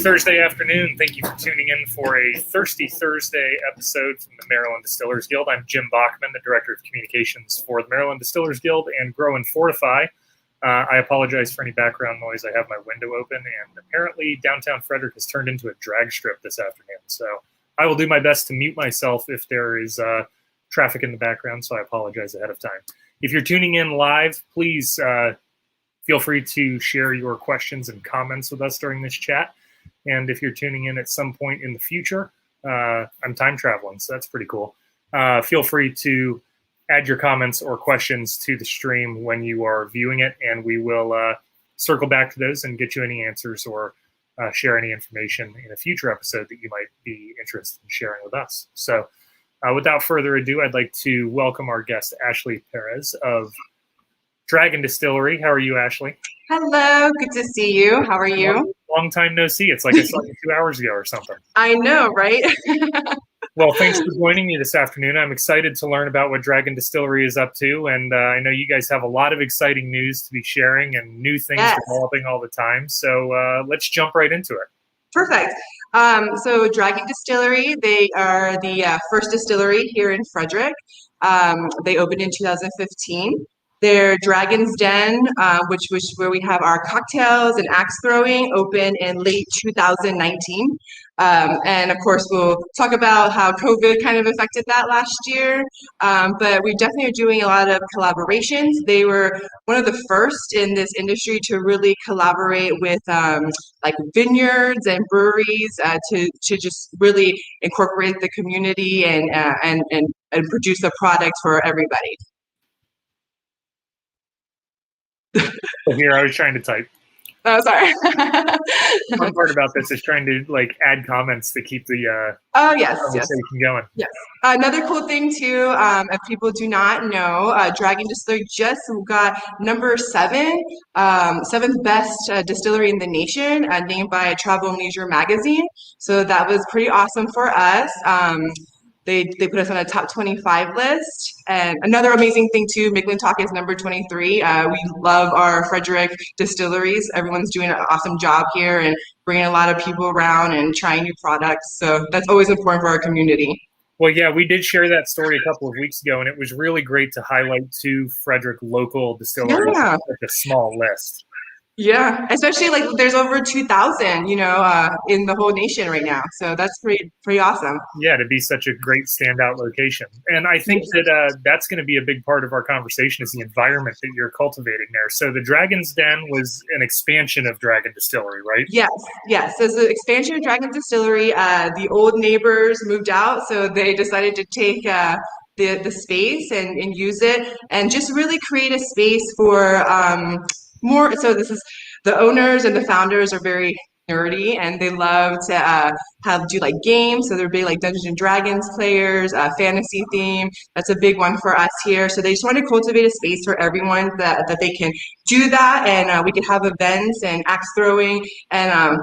Thursday afternoon. Thank you for tuning in for a Thirsty Thursday episode from the Maryland Distillers Guild. I'm Jim Bachman, the Director of Communications for the Maryland Distillers Guild and Grow Fortify. I apologize for any background noise. I have my window open, and apparently downtown Frederick has turned into a drag strip this afternoon. So I will do my best to mute myself if there is traffic in the background, so I apologize ahead of time. If you're tuning in live, please feel free to share your questions and comments with us during this chat. And if you're tuning in at some point in the future, I'm time traveling, so that's pretty cool. Feel free to add your comments or questions to the stream when you are viewing it, and we will circle back to those and get you any answers or share any information in a future episode that you might be interested in sharing with us. So without further ado, I'd like to welcome our guest, Ashley Perez of Dragon Distillery. How are you, Ashley? Hello, good to see you. How are you? Long time no see. It's like I saw you 2 hours ago or something. I know, right? Well, thanks for joining me this afternoon. I'm excited to learn about what Dragon Distillery is up to, and I know you guys have a lot of exciting news to be sharing and new things developing all the time. So let's jump right into it. Perfect. So Dragon Distillery, they are the first distillery here in Frederick. They opened in 2015. Their Dragon's Den, which was where we have our cocktails and axe throwing, opened in late 2019. And of course, we'll talk about how COVID kind of affected that last year. But we definitely are doing a lot of collaborations. They were one of the first in this industry to really collaborate with like vineyards and breweries to just really incorporate the community and produce a product for everybody. Here, I was trying to type. Oh, sorry. One part about this is trying to add comments to keep the conversation going. Yes. Another cool thing too, if people do not know, Dragon Distillery just got number 7, seventh best distillery in the nation, named by Travel and Leisure magazine. So that was pretty awesome for us. They put us on a top 25 list. And another amazing thing too, McClintock is number 23. We love our Frederick distilleries. Everyone's doing an awesome job here and bringing a lot of people around and trying new products. So that's always important for our community. Well, yeah, we did share that story a couple of weeks ago, and it was really great to highlight 2 Frederick local distilleries with a small list. Yeah, especially there's over 2,000, in the whole nation right now. So that's pretty awesome. Yeah, to be such a great standout location. And I think that that's going to be a big part of our conversation is the environment that you're cultivating there. So the Dragon's Den was an expansion of Dragon Distillery, right? Yes. So it's an expansion of Dragon Distillery. The old neighbors moved out, so they decided to take the space and use it and just really create a space for more. So this is the owners and the founders are very nerdy and they love to do games. So they're big Dungeons and Dragons players, fantasy theme. That's a big one for us here. So they just want to cultivate a space for everyone that they can do that, and we can have events and axe throwing and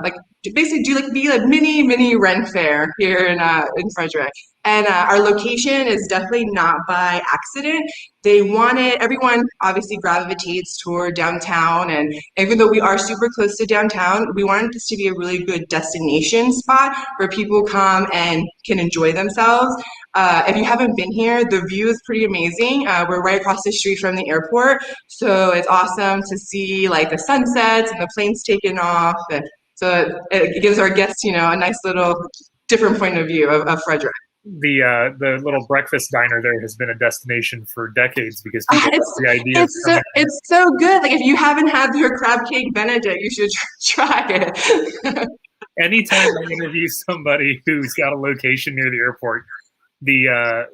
basically do be a mini Ren Fair here in Frederick. And our location is definitely not by accident. They wanted, everyone obviously gravitates toward downtown, and even though we are super close to downtown, we wanted this to be a really good destination spot where people come and can enjoy themselves. If you haven't been here, the view is pretty amazing. We're right across the street from the airport, so it's awesome to see the sunsets and the planes taking off. And so it gives our guests, a nice little different point of view of Frederick. The little breakfast diner there has been a destination for decades because people have the idea. It's so good. If you haven't had their crab cake Benedict, you should try it. Anytime I interview somebody who's got a location near the airport,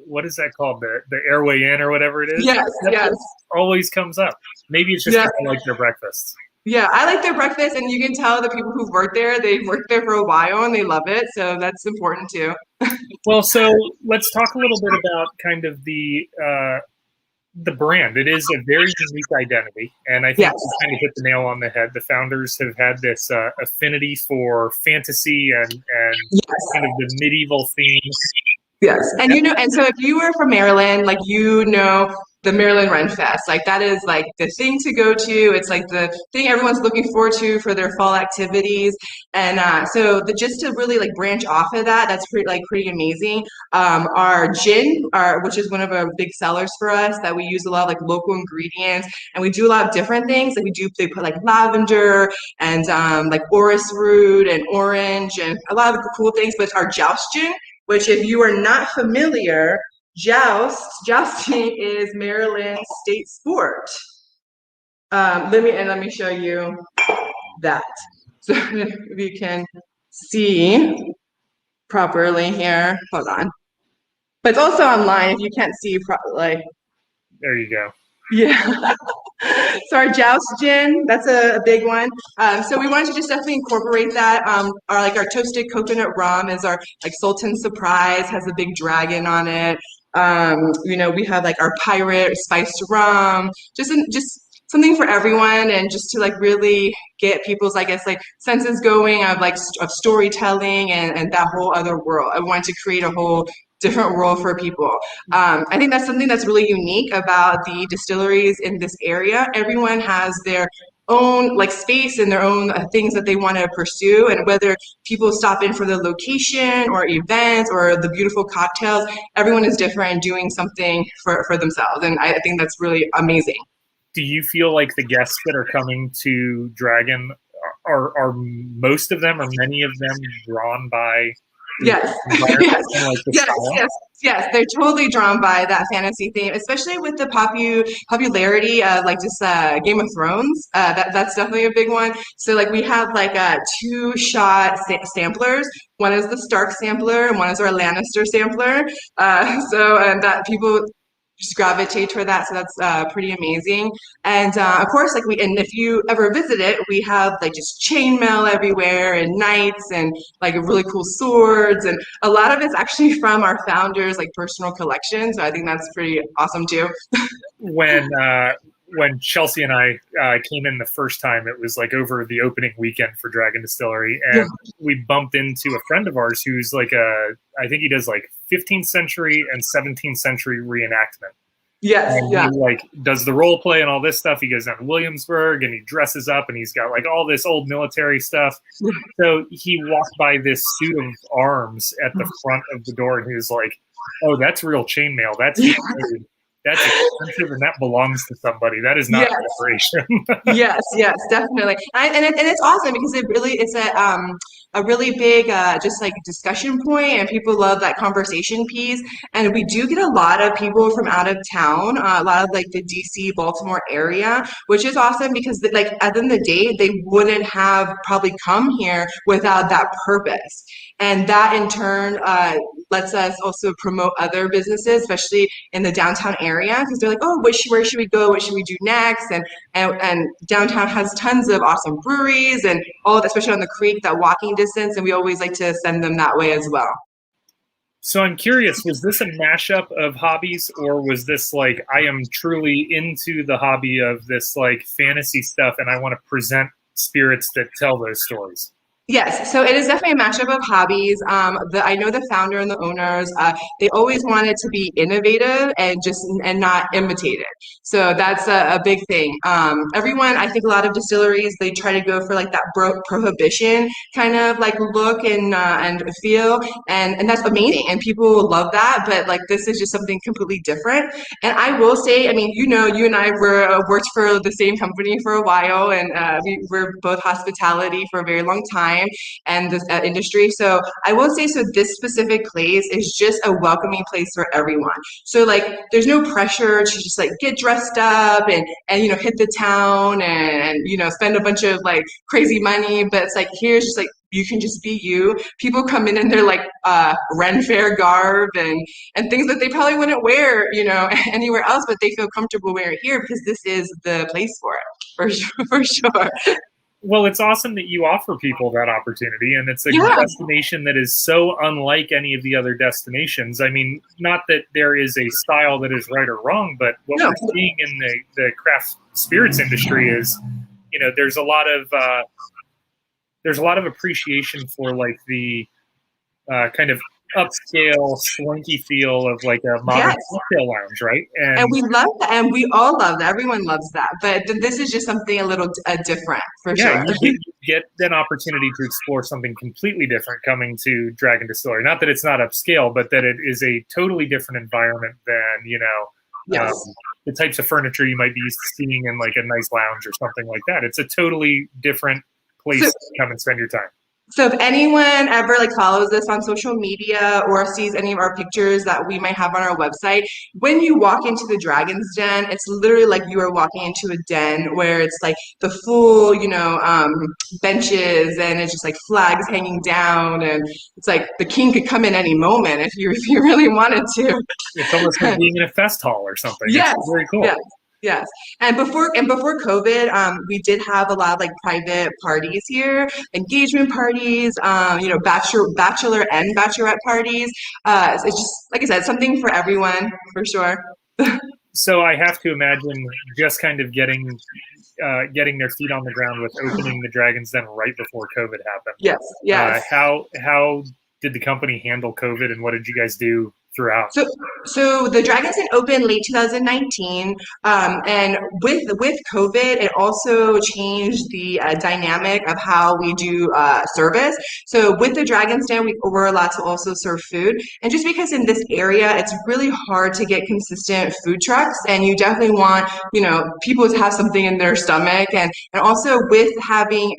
what is that called? The Airway Inn or whatever it is? Yes. Always comes up. Maybe it's just I like their breakfast. Yeah, I like their breakfast, and you can tell the people who've worked there, they've worked there for a while and they love it. So that's important too. Well, so let's talk a little bit about kind of the brand. It is a very unique identity, and I think you kind of hit the nail on the head. The founders have had this affinity for fantasy and kind of the medieval themes. Yes, and and so if you were from Maryland, the Maryland Ren Fest. Like that is like the thing to go to. It's like the thing everyone's looking forward to for their fall activities. And just to really like branch off of that, that's pretty amazing. Our gin, which is one of our big sellers for us, that we use a lot of like local ingredients, and we do a lot of different things. Like they put like lavender and like orris root and orange and a lot of cool things. But our joust gin, which if you are not familiar, jousting is Maryland's state sport. Let me show you that. So if you can see properly here, hold on. But it's also online if you can't see There you go. Yeah. So our joust gin, that's a big one. So we wanted to just definitely incorporate that. Our toasted coconut rum is our like Sultan Surprise, has a big dragon on it. We have like our pirate spiced rum, just something for everyone, and just to like really get people's, I guess, like senses going of storytelling and that whole other world. I wanted to create a whole different world for people. I think that's something that's really unique about the distilleries in this area. Everyone has their own like space and their own things that they want to pursue, and whether people stop in for the location or events or the beautiful cocktails, everyone is different and doing something for themselves, and I think that's really amazing. Do you feel like the guests that are coming to Dragon are most of them or many of them drawn by Yes. Yes. They're totally drawn by that fantasy theme, especially with the popularity of like just Game of Thrones. That's definitely a big one. So like we have like 2-shot samplers. One is the Stark sampler and one is our Lannister sampler. And that people just gravitate toward that, so that's pretty amazing. And of course, and if you ever visit it, we have like just chainmail everywhere and knights and like really cool swords, and a lot of it's actually from our founders' like personal collection. So I think that's pretty awesome too. When Chelsea and I came in the first time, it was like over the opening weekend for Dragon Distillery, and we bumped into a friend of ours who's like I think he does like 15th century and 17th century reenactment. Yes, and he like does the role play and all this stuff. He goes down to Williamsburg and he dresses up and he's got like all this old military stuff. So he walked by this suit of arms at the front of the door and he was like, "Oh, that's real chainmail. That's expensive and that belongs to somebody. That is not preparation." Yes, definitely. And it's awesome because it's a really big just like discussion point, and people love that conversation piece. And we do get a lot of people from out of town, a lot of like the DC, Baltimore area, which is awesome because like at the end of the day, they wouldn't have probably come here without that purpose. And that in turn lets us also promote other businesses, especially in the downtown area, because they're like, "Oh, where should we go? What should we do next?" And downtown has tons of awesome breweries and all that, especially on the creek, that walking distance, and we always like to send them that way as well. So I'm curious, was this a mashup of hobbies, or was this like, I am truly into the hobby of this like fantasy stuff and I want to present spirits that tell those stories? Yes, so it is definitely a mashup of hobbies. I know the founder and the owners, they always wanted to be innovative and not imitated. So that's a big thing. Everyone, I think a lot of distilleries, they try to go for like that prohibition kind of like look and feel, and that's amazing. And people love that, but like this is just something completely different. And I will say, I mean, you and I worked for the same company for a while, and we were both hospitality for a very long time and this industry. So I will say, so this specific place is just a welcoming place for everyone. So like there's no pressure to just like get dressed up and hit the town and spend a bunch of like crazy money, but it's like here's just like you can just be you. People come in their like Ren Fair garb and things that they probably wouldn't wear anywhere else, but they feel comfortable wearing here because this is the place for it, for sure. Well, it's awesome that you offer people that opportunity, and it's a destination that is so unlike any of the other destinations. I mean, not that there is a style that is right or wrong, but what we're seeing in the craft spirits industry is, there's a lot of appreciation for like the kind of upscale, swanky feel of like a modern Yes. cocktail lounge, right? And And we love that, and we all love that. Everyone loves that. But this is just something a little different for yeah, sure. you get an opportunity to explore something completely different coming to Dragon Distillery. Not that it's not upscale, but that it is a totally different environment than, Yes. the types of furniture you might be used to seeing in like a nice lounge or something like that. It's a totally different place So, to come and spend your time. So if anyone ever like follows us on social media or sees any of our pictures that we might have on our website, when you walk into the Dragon's Den, it's literally like you are walking into a den where it's like the full, benches, and it's just like flags hanging down, and it's like the king could come in any moment if you really wanted to. It's almost like being in a fest hall or something. It's Yes, very yes, cool. yes. And before COVID, we did have a lot of like private parties here, engagement parties, bachelor and bachelorette parties. So it's just like I said, something for everyone for sure. So I have to imagine just kind of getting their feet on the ground with opening the Dragon's Den right before COVID happened. Yes, yes. How did the company handle COVID, and what did you guys do throughout? So the Dragon's Den opened late 2019, and with COVID, it also changed the dynamic of how we do service. So with the Dragon's Den, we're allowed to also serve food, and just because in this area, it's really hard to get consistent food trucks, and you definitely want people to have something in their stomach, and also with having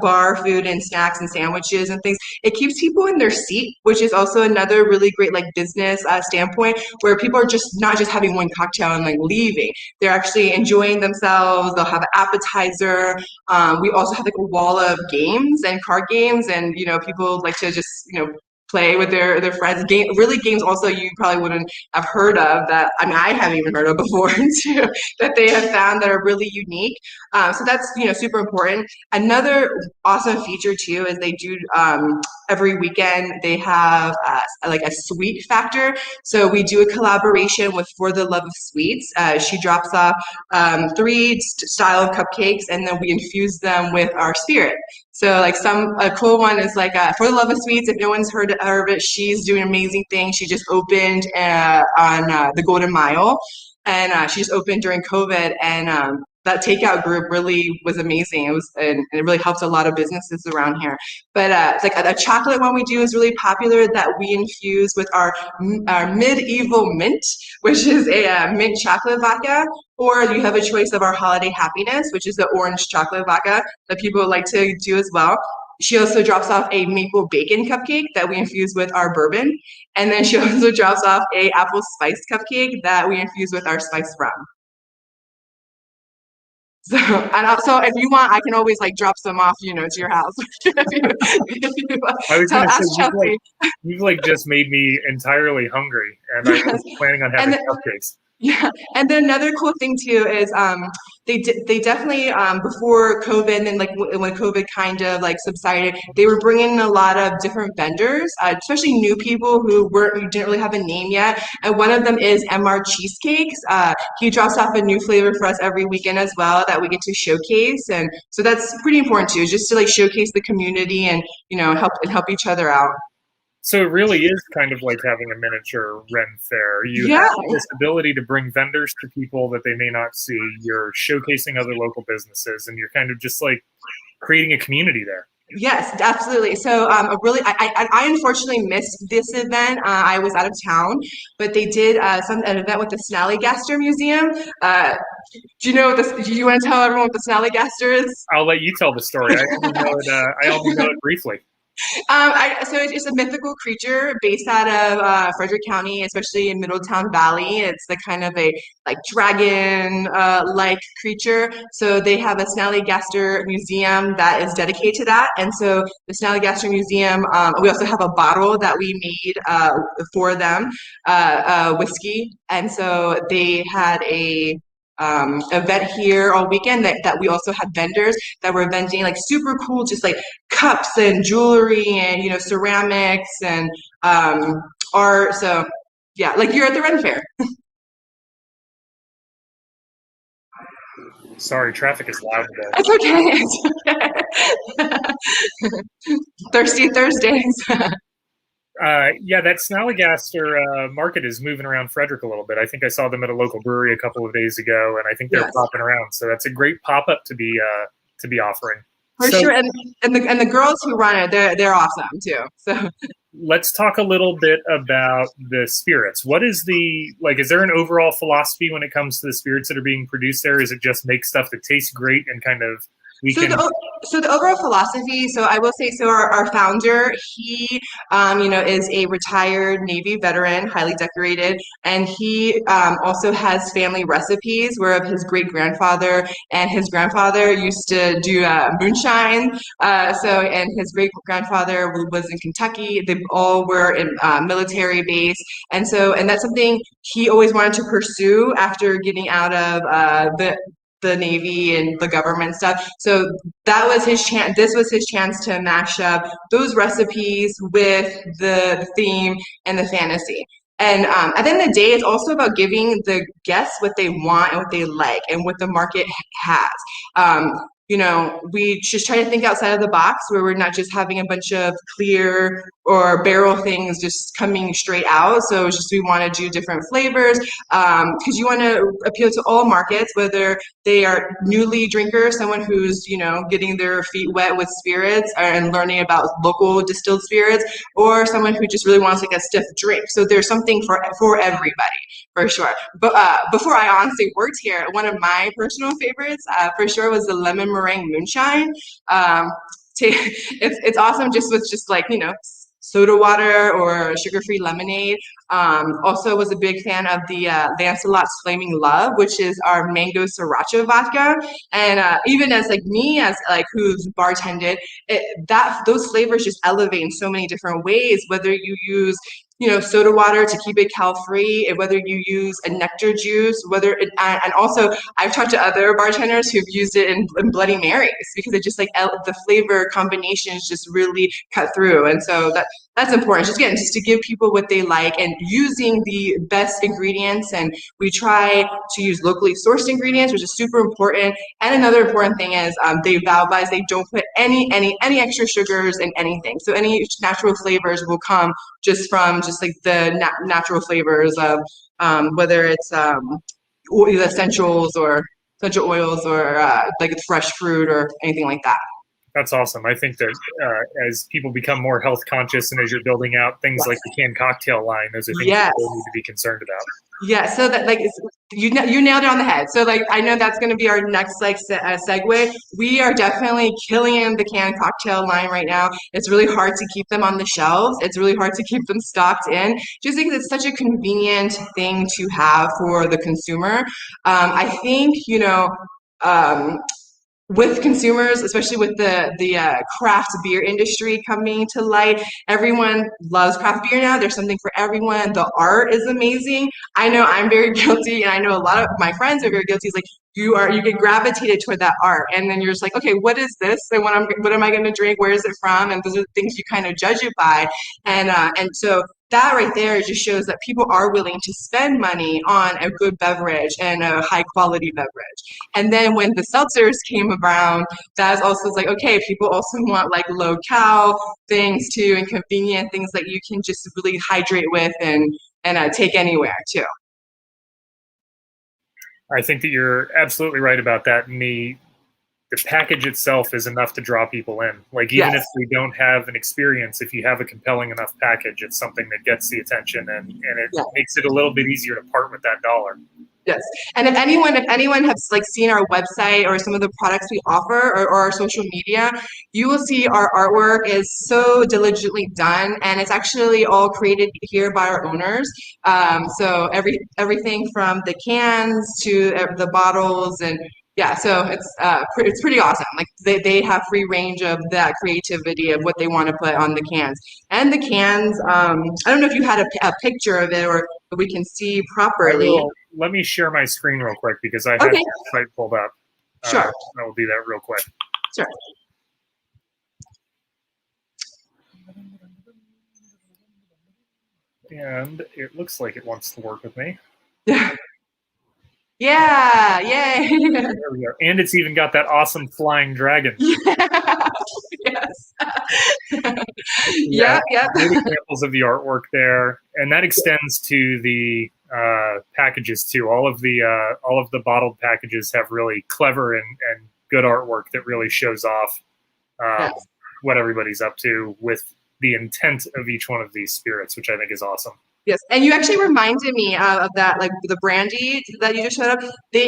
bar food and snacks and sandwiches and things, it keeps people in their seat, which is also another really great like business standpoint, where people are just not just having one cocktail and like leaving. They're actually enjoying themselves. They'll have an appetizer. We also have like a wall of games and card games, and people like to just play with their friends. Games also you probably wouldn't have heard of, that I haven't even heard of before too, that they have found that are really unique. So that's super important. Another awesome feature too is they do every weekend they have like a sweet factor. So we do a collaboration with For the Love of Sweets. She drops off three style of cupcakes, and then we infuse them with our spirit. So like a cool one is like For the Love of Sweets. If no one's heard of it, she's doing amazing things. She just opened on the Golden Mile, and she just opened during COVID, and that takeout group really was amazing. And it really helped a lot of businesses around here. But it's like a chocolate one we do is really popular that we infuse with our medieval mint, which is a mint chocolate vodka. Or you have a choice of our holiday happiness, which is the orange chocolate vodka that people like to do as well. She also drops off a maple bacon cupcake that we infuse with our bourbon. And then she also drops off a apple spice cupcake that we infuse with our spiced rum. So, and also, if you want, I can always like drop some off, to your house. I was going to say Chelsea. you've like just made me entirely hungry, and I was planning on having cupcakes. Yeah, and then another cool thing too is they definitely before COVID, and like when COVID kind of like subsided, they were bringing in a lot of different vendors, especially new people who didn't really have a name yet. And one of them is MR Cheesecakes. He drops off a new flavor for us every weekend as well that we get to showcase, and so that's pretty important too, just to like showcase the community and help each other out. So it really is kind of like having a miniature Ren Fair. You have this ability to bring vendors to people that they may not see. You're showcasing other local businesses, and you're kind of just like creating a community there. Yes, absolutely. So, I unfortunately missed this event. I was out of town, but they did an event with the Snallygaster Museum. Do you know what this? Do you want to tell everyone what the Snallygaster is? I'll let you tell the story. I only know it briefly. So it's a mythical creature based out of Frederick County, especially in Middletown Valley. It's the kind of a like dragon like creature. So they have a Snallygaster museum that is dedicated to that. And so the Snallygaster Museum, we also have a bottle that we made for them, whiskey. And so they had a event here all weekend that we also had vendors that were vending like super cool, just like cups and jewelry and ceramics and art. So yeah, like you're at the Ren Fair. Sorry, traffic is loud today. It's okay. It's okay. Thirsty Thursdays. Yeah, that Snallygaster market is moving around Frederick a little bit. I think I saw them at a local brewery a couple of days ago, and I think they're Yes. popping around. So that's a great pop up to be offering. For So sure, and the girls who run it, they're awesome too. So let's talk a little bit about the spirits. What is is there an overall philosophy when it comes to the spirits that are being produced there? Is it just make stuff that tastes great and kind of we So can the overall philosophy, so I will say, so our founder, he, is a retired Navy veteran, highly decorated, and he also has family recipes where his great grandfather and his grandfather used to do moonshine. And his great grandfather was in Kentucky. They all were in military base, and that's something he always wanted to pursue after getting out of the Navy and the government stuff. So that was his chance. This was his chance to mash up those recipes with the theme and the fantasy. And at the end of the day, it's also about giving the guests what they want and what they like and what the market has. We just try to think outside of the box where we're not just having a bunch of clear or barrel things just coming straight out. So it's just we want to do different flavors because you want to appeal to all markets, whether they are newly drinkers, someone who's getting their feet wet with spirits and learning about local distilled spirits, or someone who just really wants like a stiff drink. So there's something for everybody, for sure. But before I honestly worked here, one of my personal favorites for sure was the lemon meringue moonshine. It's awesome just with soda water or sugar-free lemonade. Also was a big fan of the Lancelot's Flaming Love, which is our mango sriracha vodka. And even as who's bartended, those flavors just elevate in so many different ways, whether you use soda water to keep it cal-free, and whether you use a nectar juice, and also I've talked to other bartenders who've used it in Bloody Marys because it just the flavor combinations just really cut through. And so that's important. Just to give people what they like and using the best ingredients. And we try to use locally sourced ingredients, which is super important. And another important thing is they valorize, they don't put any extra sugars in anything. So any natural flavors will come just from the natural flavors of whether it's essentials or essential oils or fresh fruit or anything like that. That's awesome. I think that as people become more health conscious and as you're building out things like the canned cocktail line, those are things that people need to be concerned about. Yeah, so that you nailed it on the head. So I know that's going to be our next segue. We are definitely killing the canned cocktail line right now. It's really hard to keep them on the shelves. It's really hard to keep them stocked in, just because it's such a convenient thing to have for the consumer. I think with consumers, especially with the craft beer industry coming to light, everyone loves craft beer now. There's something for everyone. The art is amazing. I know I'm very guilty, and I know a lot of my friends are very guilty. It's like you get gravitated toward that art, and then you're just like, okay, what is this? And what am I going to drink? Where is it from? And those are the things you kind of judge it by, and so that right there just shows that people are willing to spend money on a good beverage and a high quality beverage. And then when the seltzers came around, that's also like, okay, people also want low cal things too, and convenient things that you can just really hydrate with and take anywhere too. I think that you're absolutely right about that. And the package itself is enough to draw people in. Even if we don't have an experience, if you have a compelling enough package, it's something that gets the attention and it makes it a little bit easier to part with that dollar. Yes, and if anyone has seen our website or some of the products we offer or our social media, you will see our artwork is so diligently done, and it's actually all created here by our owners. So everything from the cans to the bottles and. Yeah, so it's pretty awesome. They have free range of that creativity of what they want to put on the cans. And the cans, I don't know if you had a picture of it or we can see properly. Let me share my screen real quick because I have the site pulled up. Sure. I will do that real quick. Sure. And it looks like it wants to work with me. Yeah, yay. There we go. And it's even got that awesome flying dragon. Yeah. Yes. Yeah, Yeah. great examples of the artwork there, and that extends to the packages too. All of the bottled packages have really clever and good artwork that really shows off Yes. what everybody's up to with the intent of each one of these spirits, which I think is awesome. Yes, and you actually reminded me of that, like the brandy that you just showed up.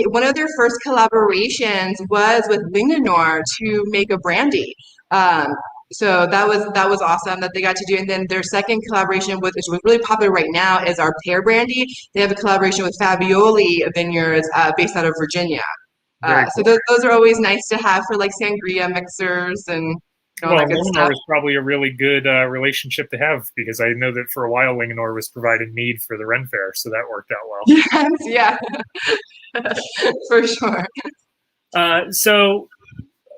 One of their first collaborations was with Linganore to make a brandy. Um, so that was awesome that they got to do. And then their second collaboration with, which was really popular right now, is our pear brandy. They have a collaboration with Fabioli Vineyards, based out of Virginia. Very So cool. those are always nice to have for like sangria mixers and all Well, that good stuff. Linganore is probably a really good relationship to have because I know that for a while Linganore was providing mead for the Ren Fair, so that worked out well. Yes, yeah, for sure. So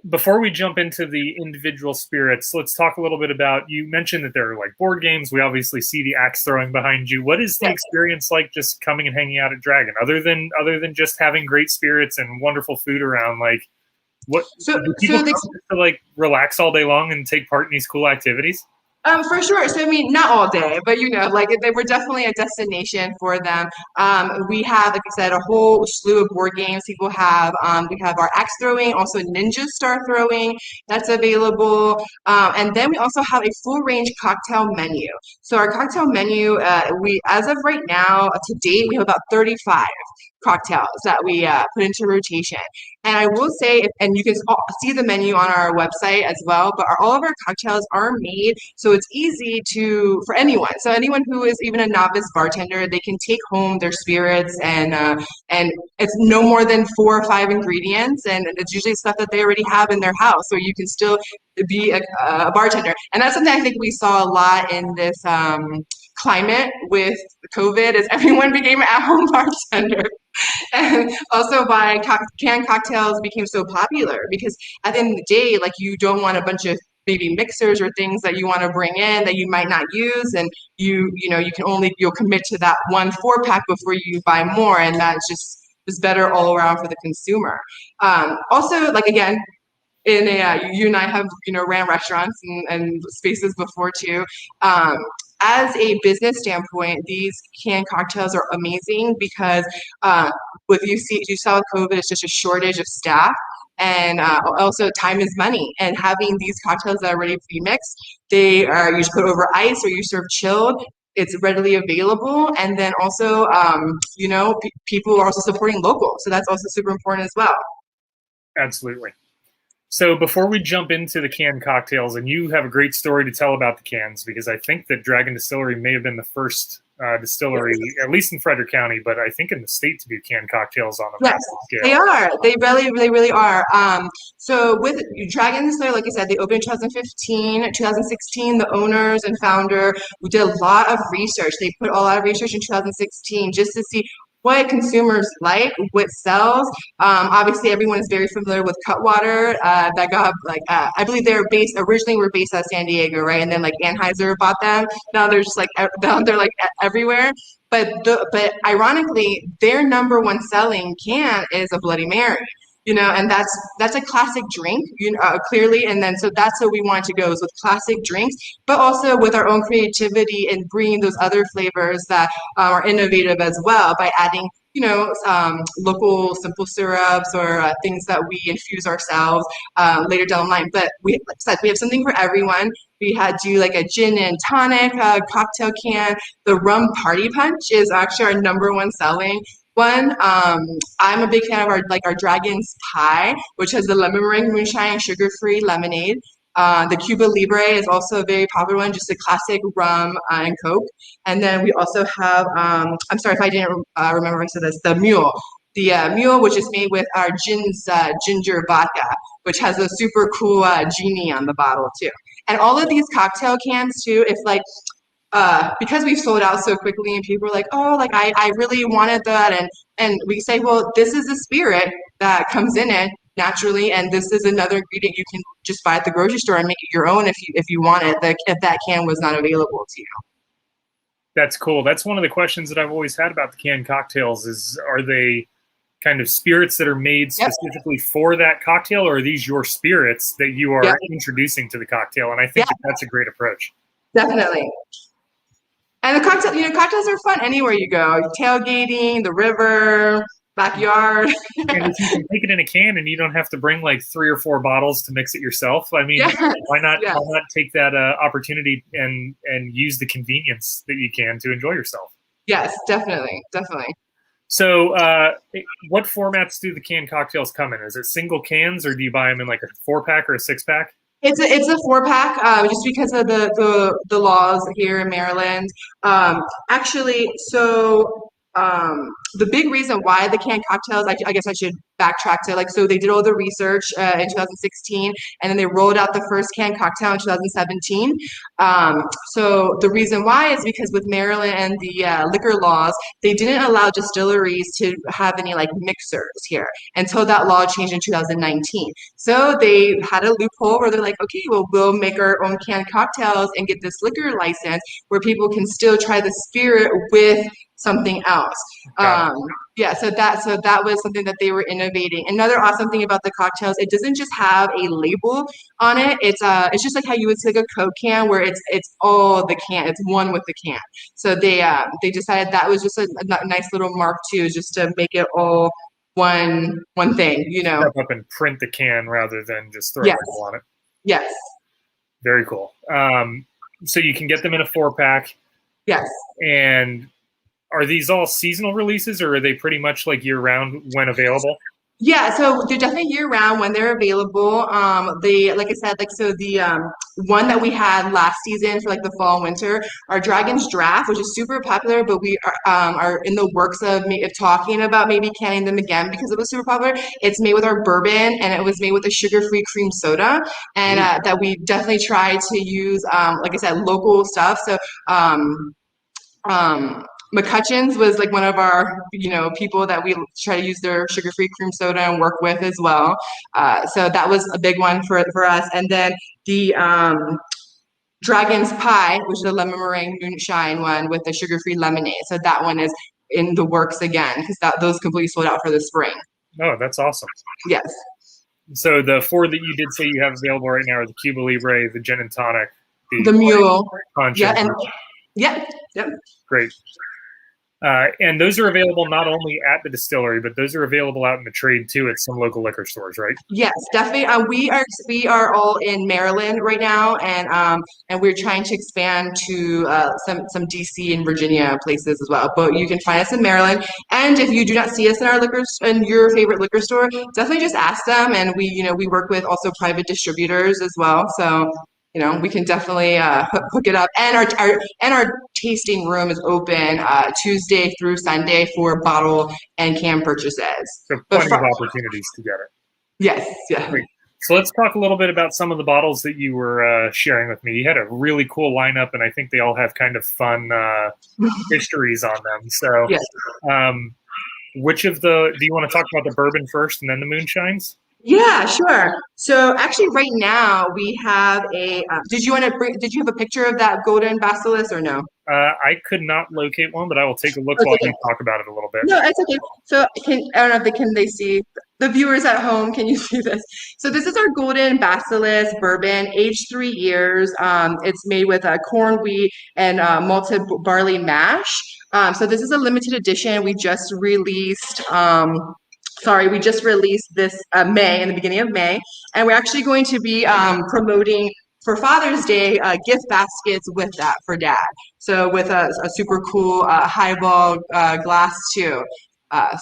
before we jump into the individual spirits, let's talk a little bit about, you mentioned that there are like board games. We obviously see the axe throwing behind you. What is the experience like just coming and hanging out at Dragon? Other than just having great spirits and wonderful food around, like what do people come to like relax all day long and take part in these cool activities? For sure. So I mean, not all day, but like they were definitely a destination for them. We have, like I said, a whole slew of board games. People have, we have our axe throwing, also ninja star throwing that's available, and then we also have a full range cocktail menu. So our cocktail menu, as of right now, to date, we have about 35 cocktails that we put into rotation. And I will say, and you can see the menu on our website as well, but all of our cocktails are made so it's easy for anyone. So anyone who is even a novice bartender, they can take home their spirits, and it's no more than 4 or 5 ingredients, and it's usually stuff that they already have in their house, so you can still be a bartender. And that's something I think we saw a lot in this climate with COVID, is everyone became an at-home bartender. And also why canned cocktails became so popular, because at the end of the day, like, you don't want a bunch of maybe mixers or things that you want to bring in that you might not use, and you'll commit to that 1 4-pack before you buy more, and that's just is better all around for the consumer. Also, like, again, you and I have ran restaurants and spaces before too. As a business standpoint, these canned cocktails are amazing because you saw with COVID, it's just a shortage of staff. And also, time is money. And having these cocktails that are ready to be mixed, they are usually put over ice or you serve chilled. It's readily available, and then also, people are also supporting local, so that's also super important as well. Absolutely. So before we jump into the canned cocktails, and you have a great story to tell about the cans, because I think that Dragon Distillery may have been the first distillery, at least in Frederick County, but I think in the state, to do canned cocktails on a massive scale. They are. They really are. So with Dragon Distillery, like I said, they opened in 2015, 2016. The owners and founder did a lot of research. They put a lot of research in 2016 just to see what consumers like, what sells. Obviously, everyone is very familiar with Cutwater. That got I believe originally were based out of San Diego, right? And then like Anheuser bought them. Now they're just they're like everywhere. But ironically, their number one selling can is a Bloody Mary. And that's a classic drink, clearly. And then so that's what we want to go, is with classic drinks, but also with our own creativity and bringing those other flavors that are innovative as well, by adding local simple syrups or things that we infuse ourselves later down the line. But like I said, we have something for everyone. We had like a gin and tonic cocktail can. The rum party punch is actually our number one selling one. I'm a big fan of our Dragon's Pie, which has the lemon meringue, moonshine, sugar-free lemonade. The Cuba Libre is also a very popular one, just a classic rum and Coke. And then we also have, I'm sorry if I didn't remember if I said this, the Mule. The Mule, which is made with our ginger vodka, which has a super cool genie on the bottle too. And all of these cocktail cans too, if because we've sold out so quickly and people are like, oh, like I really wanted that, and we say, well, this is a spirit that comes in it naturally, and this is another ingredient you can just buy at the grocery store and make it your own if you want it, if that can was not available to you. That's cool. That's one of the questions that I've always had about the canned cocktails is, are they kind of spirits that are made specifically for that cocktail, or are these your spirits that you are introducing to the cocktail? And I think that's a great approach. Definitely. And the cocktail, cocktails are fun anywhere you go. Tailgating, the river, backyard. And if you can make it in a can and you don't have to bring like 3 or 4 bottles to mix it yourself, I mean, why not take that opportunity and use the convenience that you can to enjoy yourself? Yes, definitely. So what formats do the canned cocktails come in? Is it single cans, or do you buy them in like a 4-pack or a 6-pack? It's a 4-pack, just because of the laws here in Maryland. Actually, so the big reason why the canned cocktails, I guess I should backtrack to so they did all the research in 2016, and then they rolled out the first canned cocktail in 2017. So the reason why is because with Maryland and the liquor laws, they didn't allow distilleries to have any mixers here until that law changed in 2019. So they had a loophole where they're like, okay, well, we'll make our own canned cocktails and get this liquor license where people can still try the spirit with something else. So that was something that they were innovating. Another awesome thing about the cocktails, it doesn't just have a label on it. It's just like how you would see a Coke can, where it's all the can. It's one with the can. So they decided that was just a nice little mark too, just to make it all one thing. Step up and print the can rather than just throw a label on it. Yes. Very cool. So you can get them in a 4-pack. Yes. And are these all seasonal releases, or are they pretty much like year-round when available? Yeah, so they're definitely year-round when they're available. They, like I said, so the one that we had last season for the fall and winter, our Dragon's Draft, which is super popular, but we are in the works of talking about maybe canning them again because it was super popular. It's made with our bourbon, and it was made with a sugar-free cream soda, and that we definitely try to use, like I said, local stuff. So, McCutcheon's was one of our, people that we try to use their sugar-free cream soda and work with as well. So that was a big one for us. And then the Dragon's Pie, which is a lemon meringue moonshine one with the sugar-free lemonade. So that one is in the works again because those completely sold out for the spring. Oh, that's awesome. Yes. So the 4 that you did say you have available right now are the Cuba Libre, the Gin and Tonic, the Mule. Punch. Yep. Great. And those are available not only at the distillery, but those are available out in the trade too at some local liquor stores, right? Yes, definitely. We are all in Maryland right now, and we're trying to expand to some DC and Virginia places as well. But you can find us in Maryland, and if you do not see us in your favorite liquor store, definitely just ask them. And we work with also private distributors as well. So we can definitely hook it up. And our tasting room is open Tuesday through Sunday for bottle and can purchases. So plenty of opportunities to get it. Yes. Yeah. Great. So let's talk a little bit about some of the bottles that you were sharing with me. You had a really cool lineup, and I think they all have kind of fun histories on them. So yes. Do you want to talk about the bourbon first and then the moonshines? Yeah, sure. So actually right now we have did you have a picture of that golden Bacillus or no? I could not locate one, but I will take a look while you talk about it a little bit. No, it's okay. So I don't know if they see the viewers at home. Can you see this? So this is our golden Bacillus bourbon, aged 3 years. It's made with corn, wheat, and malted barley mash. So this is a limited edition. We just released this in the beginning of May, and we're actually going to be promoting for Father's Day gift baskets with that for Dad. So with a super cool highball glass too.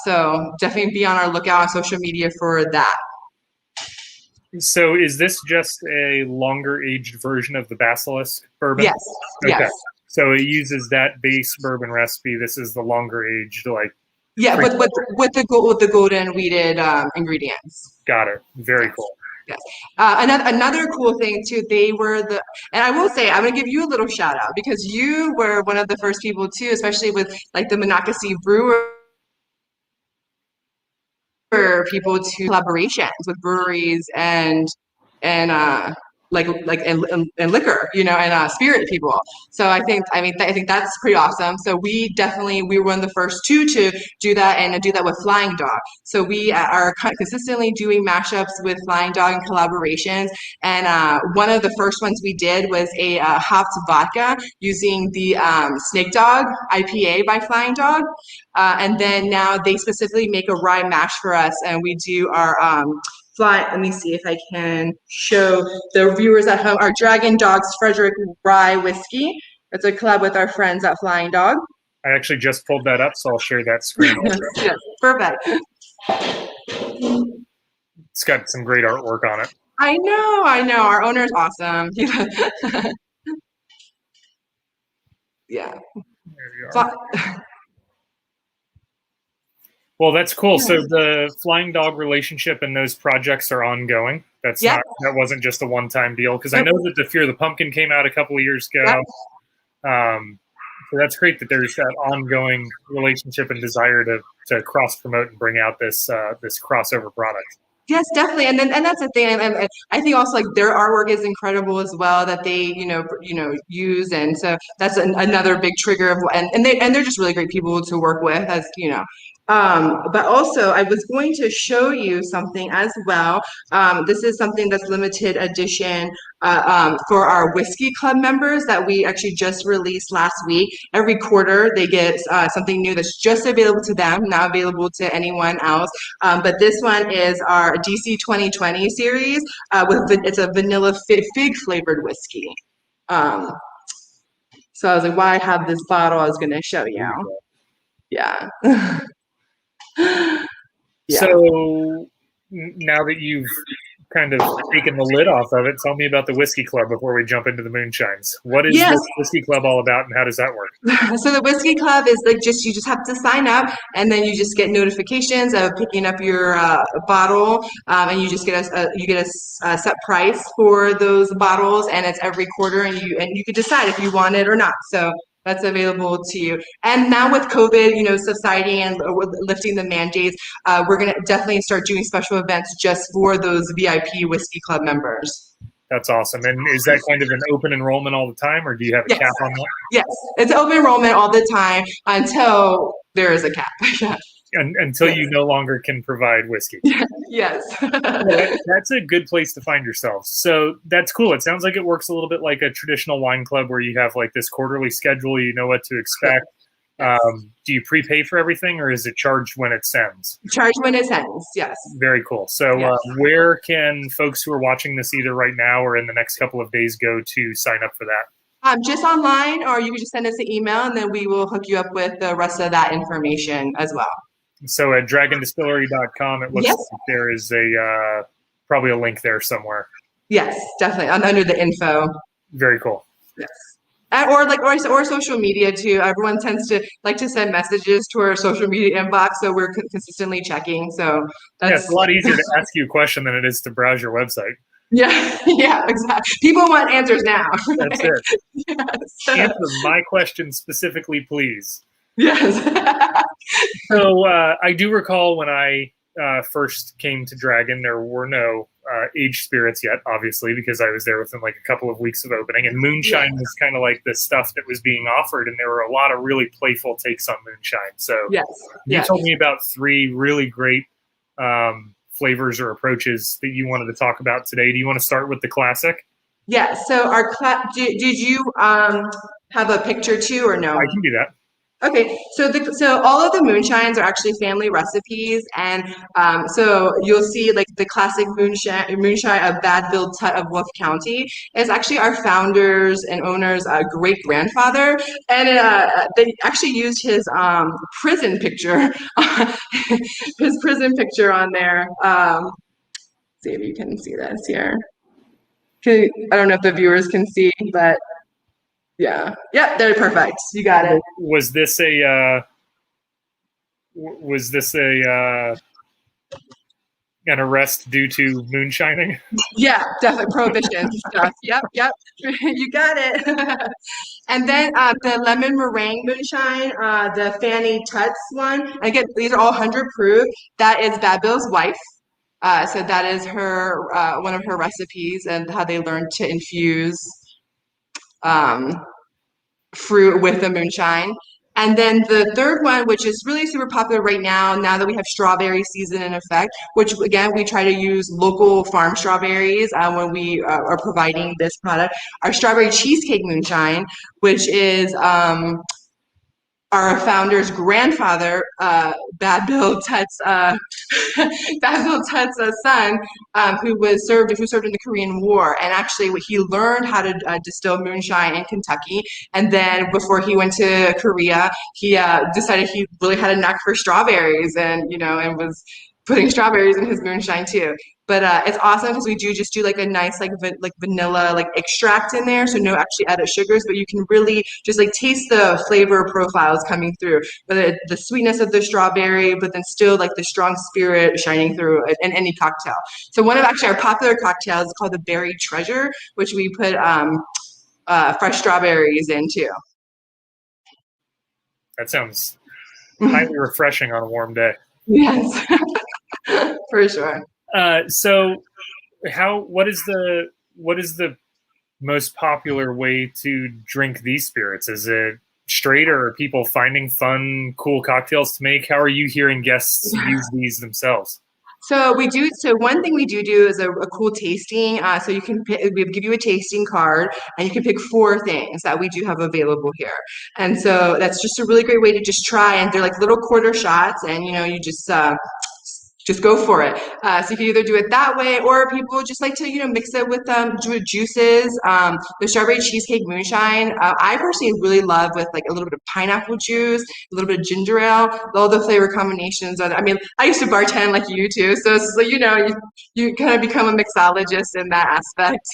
So definitely be on our lookout on social media for that. So is this just a longer aged version of the Bacillus bourbon? Yes. Okay. Yes. So it uses that base bourbon recipe. This is the longer aged, yeah, with the golden wheated ingredients. Got it. Very cool. Yes. Another cool thing too. And I will say, I'm gonna give you a little shout out because you were one of the first people too, especially with the Monocacy Brewer people to collaborations with breweries and and liquor, and spirit people. So I think that's pretty awesome. So we were one of the first two to do that and do that with Flying Dog. So we are consistently doing mashups with Flying Dog and collaborations. And one of the first ones we did was a hopped vodka using the Snake Dog IPA by Flying Dog. And then now they specifically make a rye mash for us, and we do our let me see if I can show the viewers at home our Dragon Dog's Frederick Rye Whiskey. It's a collab with our friends at Flying Dog. I actually just pulled that up, so I'll share that screen. Yes, perfect. It's got some great artwork on it. I know. Our owner is awesome. Yeah. There you are. Well, that's cool. So the Flying Dog relationship and those projects are ongoing. That wasn't just a one-time deal, because I know that the Fear the Pumpkin came out a couple of years ago. So that's great that there's that ongoing relationship and desire to cross promote and bring out this crossover product. Yes, definitely, and that's the thing. And I think also like their artwork is incredible as well that they use, and so that's another big trigger of and they're just really great people to work with, as you know. But also, I was going to show you something as well. This is something that's limited edition for our Whiskey Club members that we actually just released last week. Every quarter, they get something new that's just available to them, not available to anyone else. But this one is our DC 2020 series. It's a vanilla fig flavored whiskey. So I was like, why have this bottle? I was going to show you. Yeah. So now that you've kind of taken the lid off of it, tell me about the Whiskey Club before we jump into the moonshines. What is the Whiskey Club all about, and how does that work? So the Whiskey Club is like you just have to sign up, and then you just get notifications of picking up your bottle, and you just get a set price for those bottles, and it's every quarter, and you can decide if you want it or not. So that's available to you. And now with COVID, subsiding and lifting the mandates, we're going to definitely start doing special events just for those VIP Whiskey Club members. That's awesome. And is that kind of an open enrollment all the time, or do you have a cap on that? Yes, it's open enrollment all the time until there is a cap. Until you no longer can provide whiskey. Yes. That's a good place to find yourself. So that's cool. It sounds like it works a little bit like a traditional wine club where you have like this quarterly schedule, you know what to expect. Do you prepay for everything, or is it charged when it sends? Charged when it sends, yes. Very cool. So where can folks who are watching this either right now or in the next couple of days go to sign up for that? Just online, or you can just send us an email, and then we will hook you up with the rest of that information as well. So at dragondistillery.com, it looks like there is probably a link there somewhere. Yes, definitely under the info. Very cool. Yes, or social media too. Everyone tends to like to send messages to our social media inbox, so we're consistently checking. So it's a lot easier to ask you a question than it is to browse your website. Yeah, exactly. People want answers now. Right? That's it. Yes. Answer my question specifically, please. Yes. So I do recall when I first came to Dragon, there were no aged spirits yet, obviously, because I was there within like a couple of weeks of opening. And Moonshine was kind of like the stuff that was being offered, and there were a lot of really playful takes on Moonshine. So you told me about 3 really great flavors or approaches that you wanted to talk about today. Do you want to start with the classic? Yeah. So did you have a picture too, or no? I can do that. Okay, so all of the moonshines are actually family recipes, and so you'll see like the classic moonshine of Bad Bill Tut of Wolf County is actually our founders and owners' great grandfather, and they actually used his prison picture, on there. See if you can see this here. I don't know if the viewers can see, but. Yeah, they're perfect. You got it. Was this an arrest due to moonshining? Yeah, definitely prohibition stuff. Yep, you got it. And then the lemon meringue moonshine, the Fanny Tuts one. Again, these are all 100 proof. That is Bad Bill's wife. So that is her one of her recipes and how they learned to infuse um, fruit with the moonshine. And then the third one, which is really super popular right now that we have strawberry season in effect, which again, we try to use local farm strawberries when we are providing this product. Our strawberry cheesecake moonshine, which is our founder's grandfather, Bad Bill Tut's Bad Bill Tut's son, who served in the Korean War, and actually he learned how to distill moonshine in Kentucky. And then before he went to Korea, he decided he really had a knack for strawberries, and and was putting strawberries in his moonshine too. But it's awesome because we just do like a nice like vanilla like extract in there, so no actually added sugars, but you can really just like taste the flavor profiles coming through, whether the sweetness of the strawberry, but then still like the strong spirit shining through in any cocktail. So one of actually our popular cocktails is called the Berry Treasure, which we put fresh strawberries in too. That sounds highly refreshing on a warm day. Yes, for sure. So what is the most popular way to drink these spirits? Is it straight, or are people finding fun, cool cocktails to make? How are you hearing guests use these themselves? So we do. So one thing we do is a cool tasting. So you can we give you a tasting card, and you can pick 4 things that we do have available here. And so that's just a really great way to just try. And they're like little quarter shots, and you just go for it. So you can either do it that way, or people just like to, mix it with juices. The strawberry cheesecake moonshine, I personally really love with like a little bit of pineapple juice, a little bit of ginger ale. All the flavor combinations. I mean, I used to bartend like you too, so it's like you kind of become a mixologist in that aspect.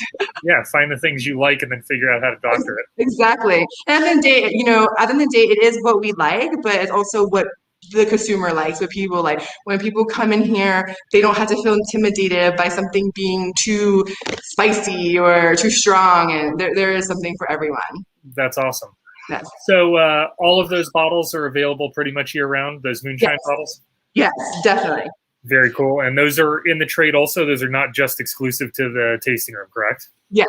Yeah, find the things you like and then figure out how to doctor it. Exactly. And at the end of the day, at the end of the day, it is what we like, but it's also what the consumer likes, what people like. When people come in here, they don't have to feel intimidated by something being too spicy or too strong, and there is something for everyone. That's awesome. Yes. So all of those bottles are available pretty much year round, those moonshine bottles? Yes, definitely. Very cool. And those are in the trade also? Those are not just exclusive to the tasting room, correct? Yes.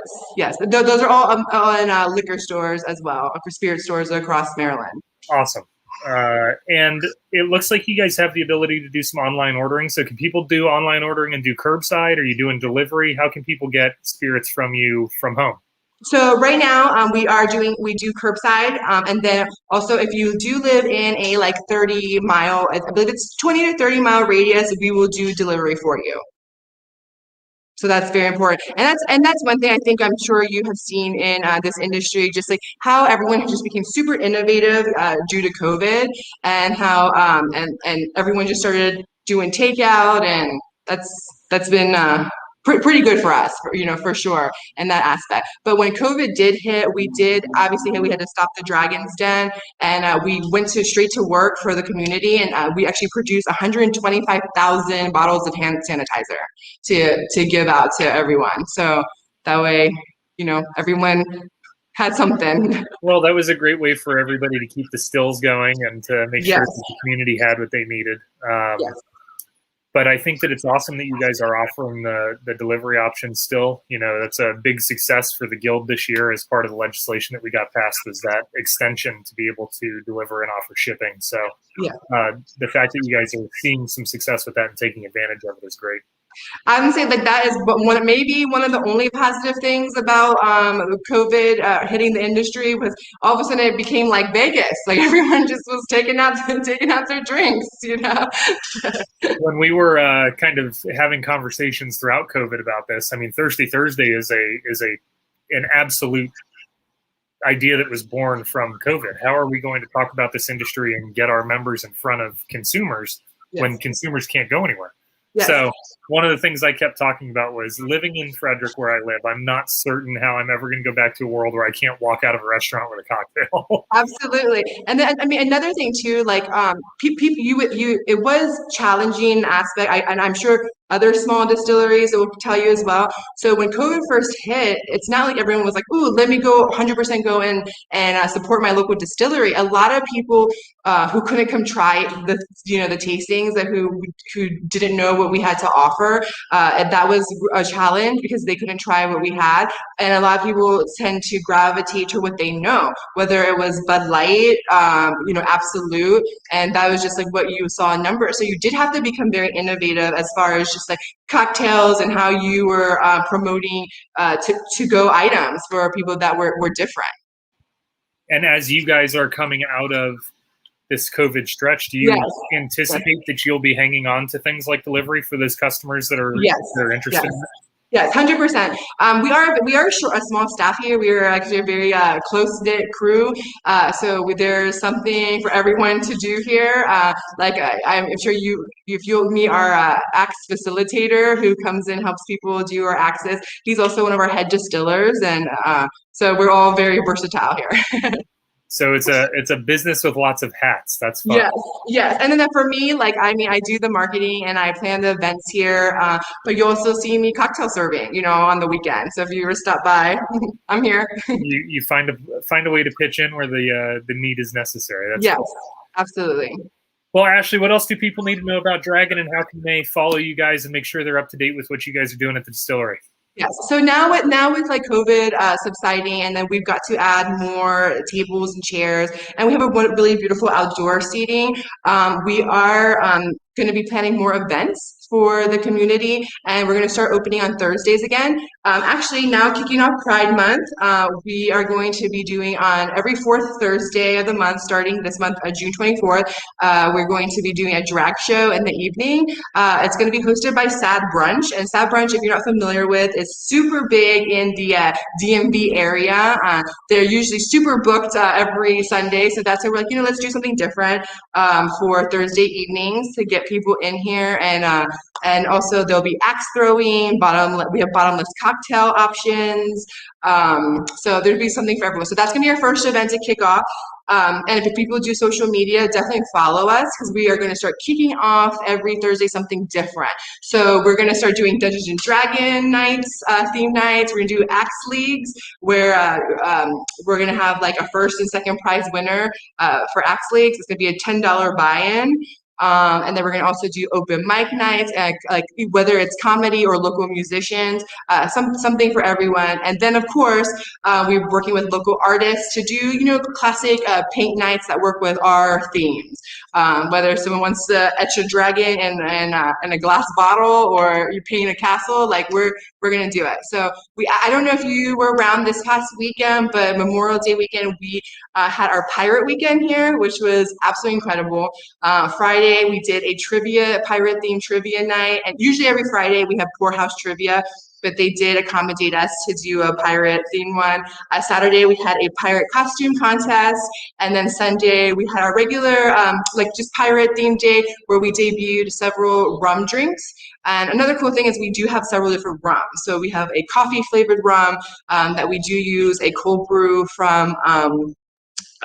Those are all in liquor stores as well, for spirit stores across Maryland. Awesome. And it looks like you guys have the ability to do some online ordering. So can people do online ordering and do curbside? Are you doing delivery? How can people get spirits from you from home? So right now we do curbside, and then also if you do live in a like 30-mile, I believe it's 20 to 30-mile radius, we will do delivery for you. So that's very important, and that's one thing I think I'm sure you have seen in this industry, just like how everyone just became super innovative due to COVID, and how and everyone just started doing takeout, and that's been pretty good for us, for sure in that aspect. But when COVID did hit, we had to stop the Dragon's Den, and we went straight to work for the community, and we actually produced 125,000 bottles of hand sanitizer to give out to everyone. So that way, everyone had something. Well, that was a great way for everybody to keep the stills going and to make sure Yes. that the community had what they needed. Yes. But I think that it's awesome that you guys are offering the delivery option still. That's a big success for the guild this year as part of the legislation that we got passed, was that extension to be able to deliver and offer shipping. So Yeah. The fact that you guys are seeing some success with that and taking advantage of it is great. I would say like that is maybe one of the only positive things about COVID hitting the industry, was all of a sudden it became like Vegas. Like everyone just was taking out their drinks, When we were kind of having conversations throughout COVID about this, I mean, Thirsty Thursday is an absolute idea that was born from COVID. How are we going to talk about this industry and get our members in front of consumers when consumers can't go anywhere? Yes. So one of the things I kept talking about was living in Frederick, where I live. I'm not certain how I'm ever going to go back to a world where I can't walk out of a restaurant with a cocktail. Absolutely. And then, I mean, another thing too, like people, it was challenging aspect, and I'm sure other small distilleries will tell you as well. So when COVID first hit, it's not like everyone was like, "Ooh, let me go 100% go in and support my local distillery." A lot of people who couldn't come try the tastings, who didn't know what we had to offer. And that was a challenge because they couldn't try what we had. And a lot of people tend to gravitate to what they know, whether it was Bud Light, Absolute, and that was just like what you saw in numbers. So you did have to become very innovative as far as just like cocktails and how you were promoting to-go items for people that were different. And as you guys are coming out of this COVID stretch, do you anticipate that you'll be hanging on to things like delivery for those customers that are interested in that? Yes, 100%. We are a small staff here. We are actually a very close-knit crew. So there's something for everyone to do here. I'm sure if you'll meet our axe facilitator who comes in, helps people do our axes. He's also one of our head distillers, and so we're all very versatile here. So it's a business with lots of hats. That's fun. Yes. And then for me, I do the marketing and I plan the events here. But you also see me cocktail serving, on the weekend. So if you ever stop by, I'm here. You find a way to pitch in where the need is necessary. Yes, absolutely. Well, Ashley, what else do people need to know about Dragon, and how can they follow you guys and make sure they're up to date with what you guys are doing at the distillery? Yes. So now with like COVID subsiding, and then we've got to add more tables and chairs, and we have a really beautiful outdoor seating. We are going to be planning more events for the community, and we're going to start opening on Thursdays again. Actually, now kicking off Pride Month, we are going to be doing on every fourth Thursday of the month, starting this month, June 24th. We're going to be doing a drag show in the evening. It's going to be hosted by Sad Brunch, and Sad Brunch, if you're not familiar with, is super big in the DMV area. They're usually super booked every Sunday, so that's why we're like, let's do something different for Thursday evenings to get people in here, and also there'll be axe throwing. We have bottomless cocktail options. So there'll be something for everyone. So that's gonna be our first event to kick off. And if people do social media, definitely follow us because we are going to start kicking off every Thursday something different. So we're going to start doing Dungeons and Dragon nights, theme nights. We're going to do Axe Leagues where we're going to have like a first and second prize winner for Axe Leagues. It's going to be a $10 buy-in. And then we're going to also do open mic nights, like whether it's comedy or local musicians, something for everyone. And then, of course, we're working with local artists to do, classic paint nights that work with our themes. Whether someone wants to etch a dragon in a glass bottle or you paint a castle, like we're going to do it. So I don't know if you were around this past weekend, but Memorial Day weekend, we had our pirate weekend here, which was absolutely incredible. Friday, we did a pirate-themed trivia night, and usually every Friday we have poorhouse trivia, but they did accommodate us to do a pirate-themed one. Saturday we had a pirate costume contest, and then Sunday we had our regular, just pirate-themed day where we debuted several rum drinks. And another cool thing is we do have several different rums. So we have a coffee-flavored rum that we do use, a cold brew from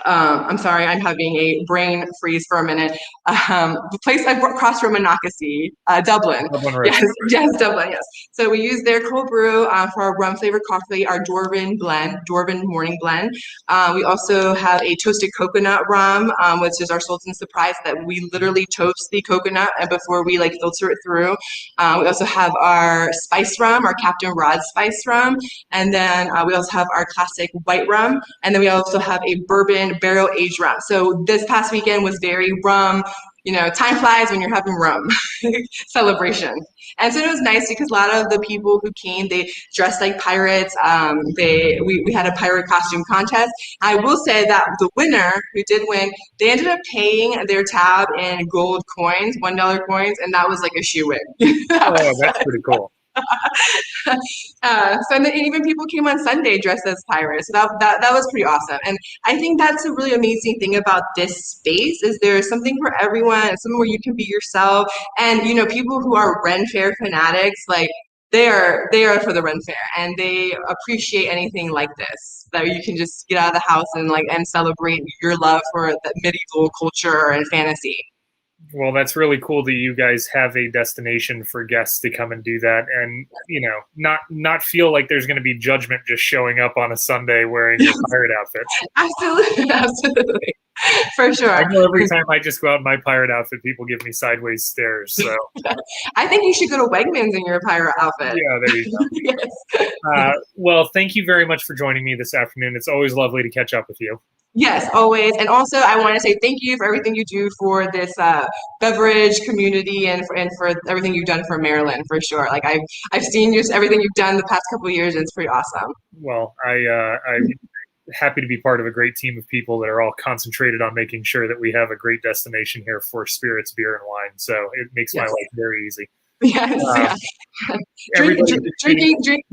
I'm sorry, I'm having a brain freeze for a minute. The place across from Monocacy, Dublin. Yes, Dublin, yes. So we use their cold brew for our rum flavored coffee, our Dwarven morning blend. We also have a toasted coconut rum, which is our Sultan Surprise that we literally toast the coconut and before we filter it through. We also have our spice rum, our Captain Rod spice rum. And then we also have our classic white rum. And then we also have a bourbon barrel aged rum. So this past weekend was very rum, time flies when you're having rum celebration. And so it was nice because a lot of the people who came, they dressed like pirates. We had a pirate costume contest. I will say that the winner who did win, they ended up paying their tab in gold coins, $1 coins, and that was like a shoe-in. Oh, that's pretty cool. And then even people came on Sunday dressed as pirates. So that was pretty awesome. And I think that's a really amazing thing about this space is there's something for everyone, somewhere where you can be yourself. And people who are Ren Fair fanatics, they are for the Ren Fair, and they appreciate anything like this. That you can just get out of the house and celebrate your love for the medieval culture and fantasy. Well, that's really cool that you guys have a destination for guests to come and do that, and not feel like there's going to be judgment just showing up on a Sunday wearing your pirate outfit. Absolutely. For sure. I know every time I just go out in my pirate outfit, people give me sideways stares. So I think you should go to Wegmans in your pirate outfit. yeah, there you go. Yes. Well, thank you very much for joining me this afternoon. It's always lovely to catch up with you. Yes, always. And also, I want to say thank you for everything you do for this beverage community and for everything you've done for Maryland, for sure. Like I've seen just everything you've done the past couple of years, and it's pretty awesome. Well, I'm happy to be part of a great team of people that are all concentrated on making sure that we have a great destination here for spirits, beer, and wine. So it makes my life very easy. Yes,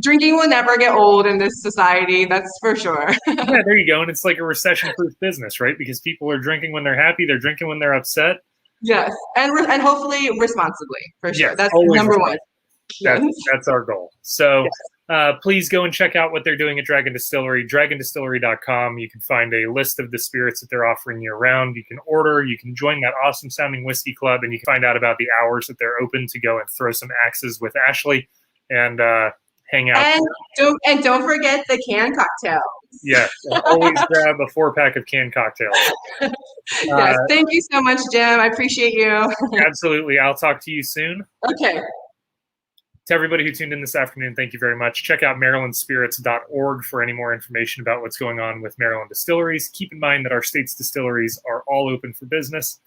drinking will never get old in this society. That's for sure. Yeah, there you go. And it's like a recession-proof business, right? Because people are drinking when they're happy, they're drinking when they're upset. Yes, and hopefully responsibly, for sure. Yes, that's number one. That's our goal. So please go and check out what they're doing at Dragon Distillery, dragondistillery.com. You can find a list of the spirits that they're offering year-round. You can order. You can join that awesome-sounding whiskey club, and you can find out about the hours that they're open to go and throw some axes with Ashley and hang out. And don't forget the canned cocktails. Yes, and always grab a 4-pack of canned cocktails. Yes, thank you so much, Jim. I appreciate you. Absolutely. I'll talk to you soon. Okay. To everybody who tuned in this afternoon, thank you very much. Check out marylandspirits.org for any more information about what's going on with Maryland distilleries. Keep in mind that our state's distilleries are all open for business.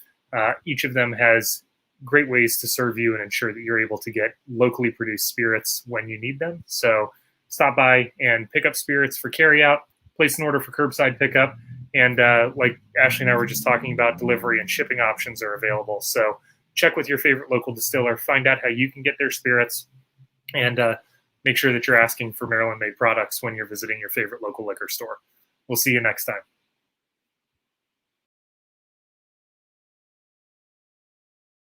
Each of them has great ways to serve you and ensure that you're able to get locally produced spirits when you need them. So stop by and pick up spirits for carryout, place an order for curbside pickup, and like Ashley and I were just talking about, delivery and shipping options are available. So check with your favorite local distiller, find out how you can get their spirits, and make sure that you're asking for Maryland-made products when you're visiting your favorite local liquor store. We'll see you next time.